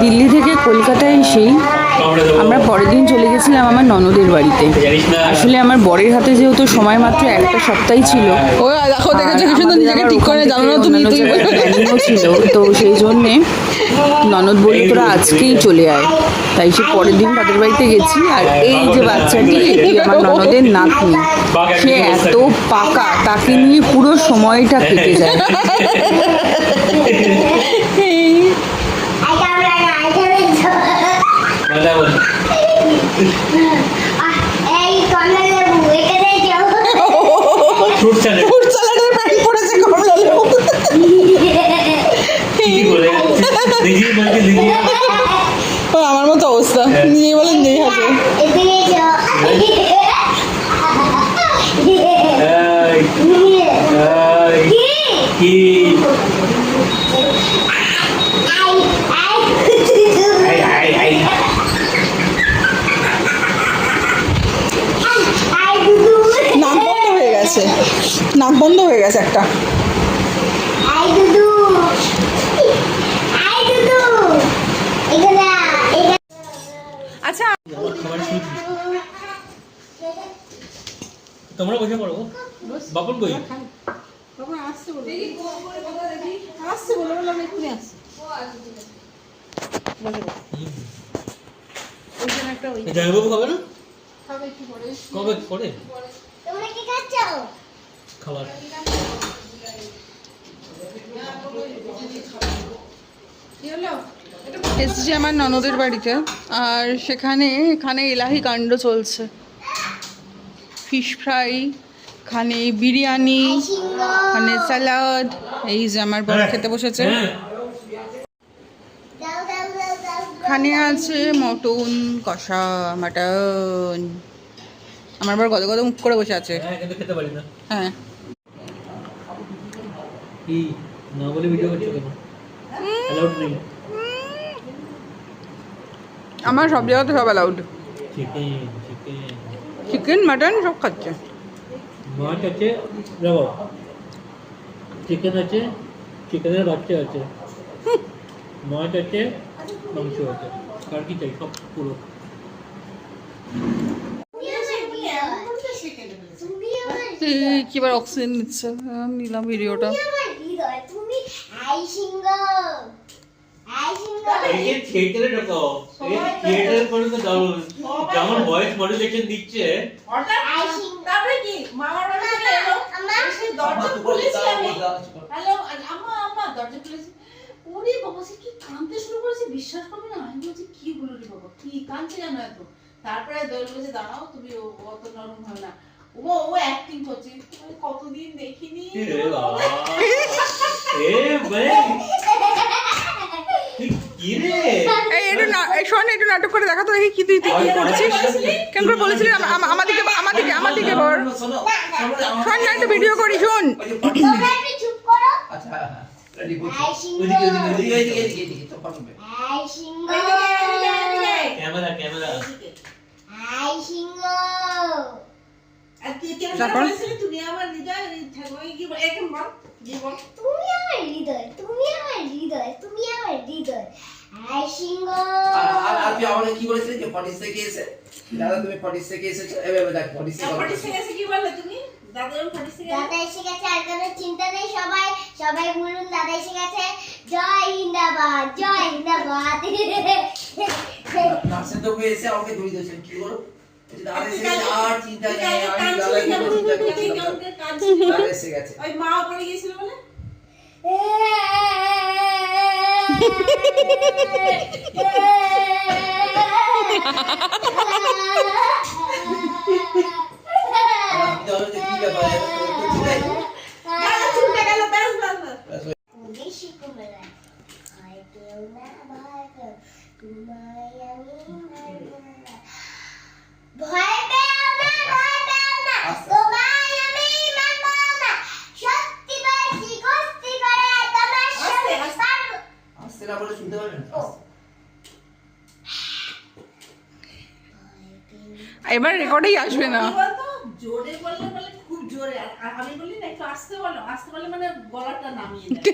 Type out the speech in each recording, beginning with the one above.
দিল্লি থেকে কলকাতায় এসেই আমরা পরের দিন চলে গেছিলাম আমার ননদের বাড়িতে। আসলে আমার বরের হাতে যেহেতু সময় মাত্র একটা সপ্তাহই ছিল, ও দেখো দেখেছো কি সুন্দর নিজেকে ঠিক করে জানো না তুমি প্ল্যানিংও ছিল, তো সেই জন্যে ননদ বলল তোরা আজকেই চলে আয়। তাই সে পরের দিন তাদের বাড়িতে গেছি। আর এই যে বাচ্চাটি, এটি আমার ননদের নাতনি। সে এত পাকা, তাকে নিয়ে পুরো সময়টা কেটে যায়। আমার মতো অবস্থা, নিজে বলেন যেই হাসে। নাক বন্ধ হয়ে গেছে একটা। আচ্ছা তোমরা বসে পড়ো। বাপন কই? বাপন আসছে বলো। আসছে বলো, বললাম এক্ষুনি আসছে। জয়বাবু খাবে না? খাবে কি পরে? কবে পরে? তোমরা কি খাচ্ছ? খাবার। এসেছি আমার ননদের বাড়িতে, আর এখানে এলাহি কাণ্ড চলছে। ফিশ ফ্রাই, এখানে বিরিয়ানি, এখানে স্যালাড। এই যে আমার বর খেতে বসেছে। এখানে আছে মটন কষা, মাটন। আমার বর গদ গদ মুখ করে বসে আছে। হ্যাঁ, কিন্তু খেতে পারি না। হ্যাঁ, কি না বলে ভিডিও করছো কেন? অ্যালাউড নেই। আমার সব জায়গাতে সব অ্যালাউড। চিকেন মাটন সব খাচ্ছে। মাছ আছে, দেখো চিকেন আছে, চিকেনের বাচ্চা আছে, মাছ আছে, মাংস আছে, আর কি চাই? সব পুরো। কিবার অক্সিজেন নিচ্ছে, নিলাম ভিডিওটা। তুমি আই সিংহ, আই সিংহ। এই থিয়েটারে ঢোকাও, এই থিয়েটারে করে তো দারুণ। যেমন ভয়েস মডুলেশন দিচ্ছে। আই সিংহ। তারপরে কি মামার বাড়ি থেকে এলো, এসে দরজা খুলেছি আমি। হ্যালো আম্মা, আম্মা দরজা খুলেছি। ওরে বাবা, সে কি কাঁদতে শুরু করেছে, বিশ্বাস করবে না। আমি বলছি কি হলো রে বাবা, কি কাঁদছে জানো এত? তারপরে দোল বলেছে দাঁড়াও, তুমি অত নরম হয় না। ও অ্যাক্টিং করছে, কতদিন দেখিনি। এ বাবা, এ ভাই কি রে? এই শোন, একটু নাটক করে দেখা তো, দেখি কি তুই কি করছিস। কেন করে বলেছিলি আমাদিকে বল। শোন না, একটু ভিডিও করি, শোন। তোমরা একটু চুপ করো। আচ্ছা রেডি করো। আই সিংহ, ওইদিকে তো পারবে। আই সিংহ, ক্যামেরা আই সিংহ। আর তুই কেন তারপর? বলেছিলি তুমি আমার হৃদয় ঠাকুর কি এরকম বল, জীবন তুমি আমার হৃদয়, তুমি আমার হৃদয়, তুমি আমার হৃদয়। আই সিংহ। আর তুই আমাকে কি বলেছিলি যে 40 থেকে এসে দাদা তুমি 40 থেকে এসেছো, এভাবে দেখ 40 থেকে ফটিস থেকে এসে কি বললে তুমি? দাদা যখন ফটিস থেকে দাদা এসে গেছে, আর কোনো চিন্তা নেই। সবাই সবাই বলুন দাদা এসে গেছে। জয় হিন্দাবাদ, জয় হিন্দাবাদ। নার্সের তো এসে আমাকে ধরে দিয়েছেন কি বলো দাদা এসে গেছে, আর চিন্তা নেই, আমি দাদা কি চিন্তা করছি না। দাদা এসে গেছে। ওই মা পড়ে গিয়েছিল বলে আমার কি ব্যাপার দাদা ছুটে গেল। ব্যাস ব্যাস ব্যাস। বেশি কমে যায়। ভয় পেও না, ভয় পেও না, তোমায় আমি মারবো না। ভয় পেও না, ভয় পেও না, তোমায় আমি মারবো না। সত্যি বলছি, কুস্তি করে তোমার সঙ্গে পারবো। আসছে না বলে শুনতে পারবেন। এবার রেকর্ডেই আসবে না। কি বলতো, জোরে বললে খুব জোরে, আর আমি বলি না একটু আস্তে বলো, আস্তে বলে মানে গলাটা নামিয়ে দেয়।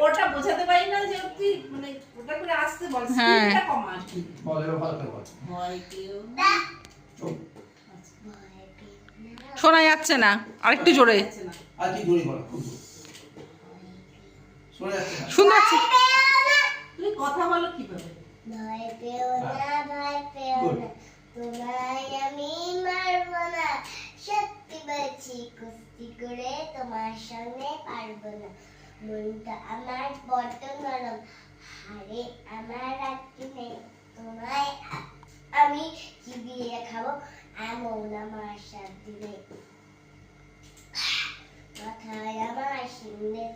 ওটা বোঝাতে পারি না যে তুই মানে ওটা করে আস্তে বল, হ্যাঁ। স্পিডটা কমা আর কি। বল এবার ভালো করে বল। ভয় পেও না চুপ। ভয় পেও না শোনা যাচ্ছে না, আরেকটু জোরে। যাচ্ছে না। আর কি জোরে বল, খুব জোরে। শোনা যাচ্ছে না। শুনতে পাচ্ছি। তুমি কথা বলো কিভাবে? ভয় পেও না ভয় পেও না তোমায় আমি মারবো না সত্যি বলছি কুস্তি করে তোমার সঙ্গে পারবো না মনটা আমার বড্ড নরম হারে আমার রাখতে নেই তোমায় আমি চিবিয়ে খাবো এমন আমার সাথে নেই মাথায় আমার শিংলে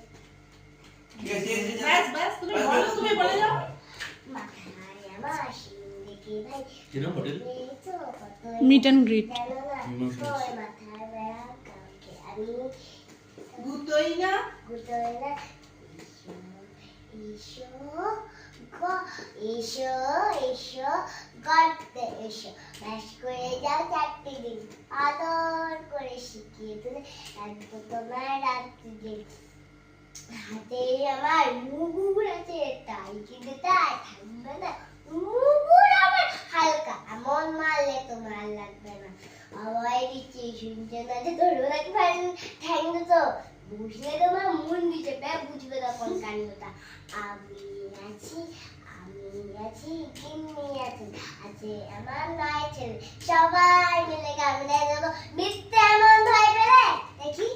ঠিক আছে, ঠিক আছে, ব্যাস ব্যাস তুমি বলো, তুমি বলে যাও। মাথায় আমার শিংলে কি ভাই কিরম হোটেল? Meet and grit. মাথায় বেড়া কাউকে আমি গুতোই না, গুটোই না এসো এসো এসো গর্তে এসো ব্যাস করে যাও 4টে দিন আদর করে শিখিয়ে তুলে একদম তোমার রাত্রি দিন হাতে আমার মুগুর আছে তাই কিন্তু তাই থাকবে না মুগুর আমার হালকা এমন মারলে তোমার লাগবে না আবার দিচ্ছি শুনছে না যে ধরো একবার ঠ্যাং তো বুঝলে তোমার মন দিচ্ছে ব্যাগ বুঝবে তখন কান্ডটা আমি আছি কিন্নি আছে আছে আমার নয় ছেলে সবাই মিলে গান গাইতে মিথ্যে এমন ভয় পেলে দেখি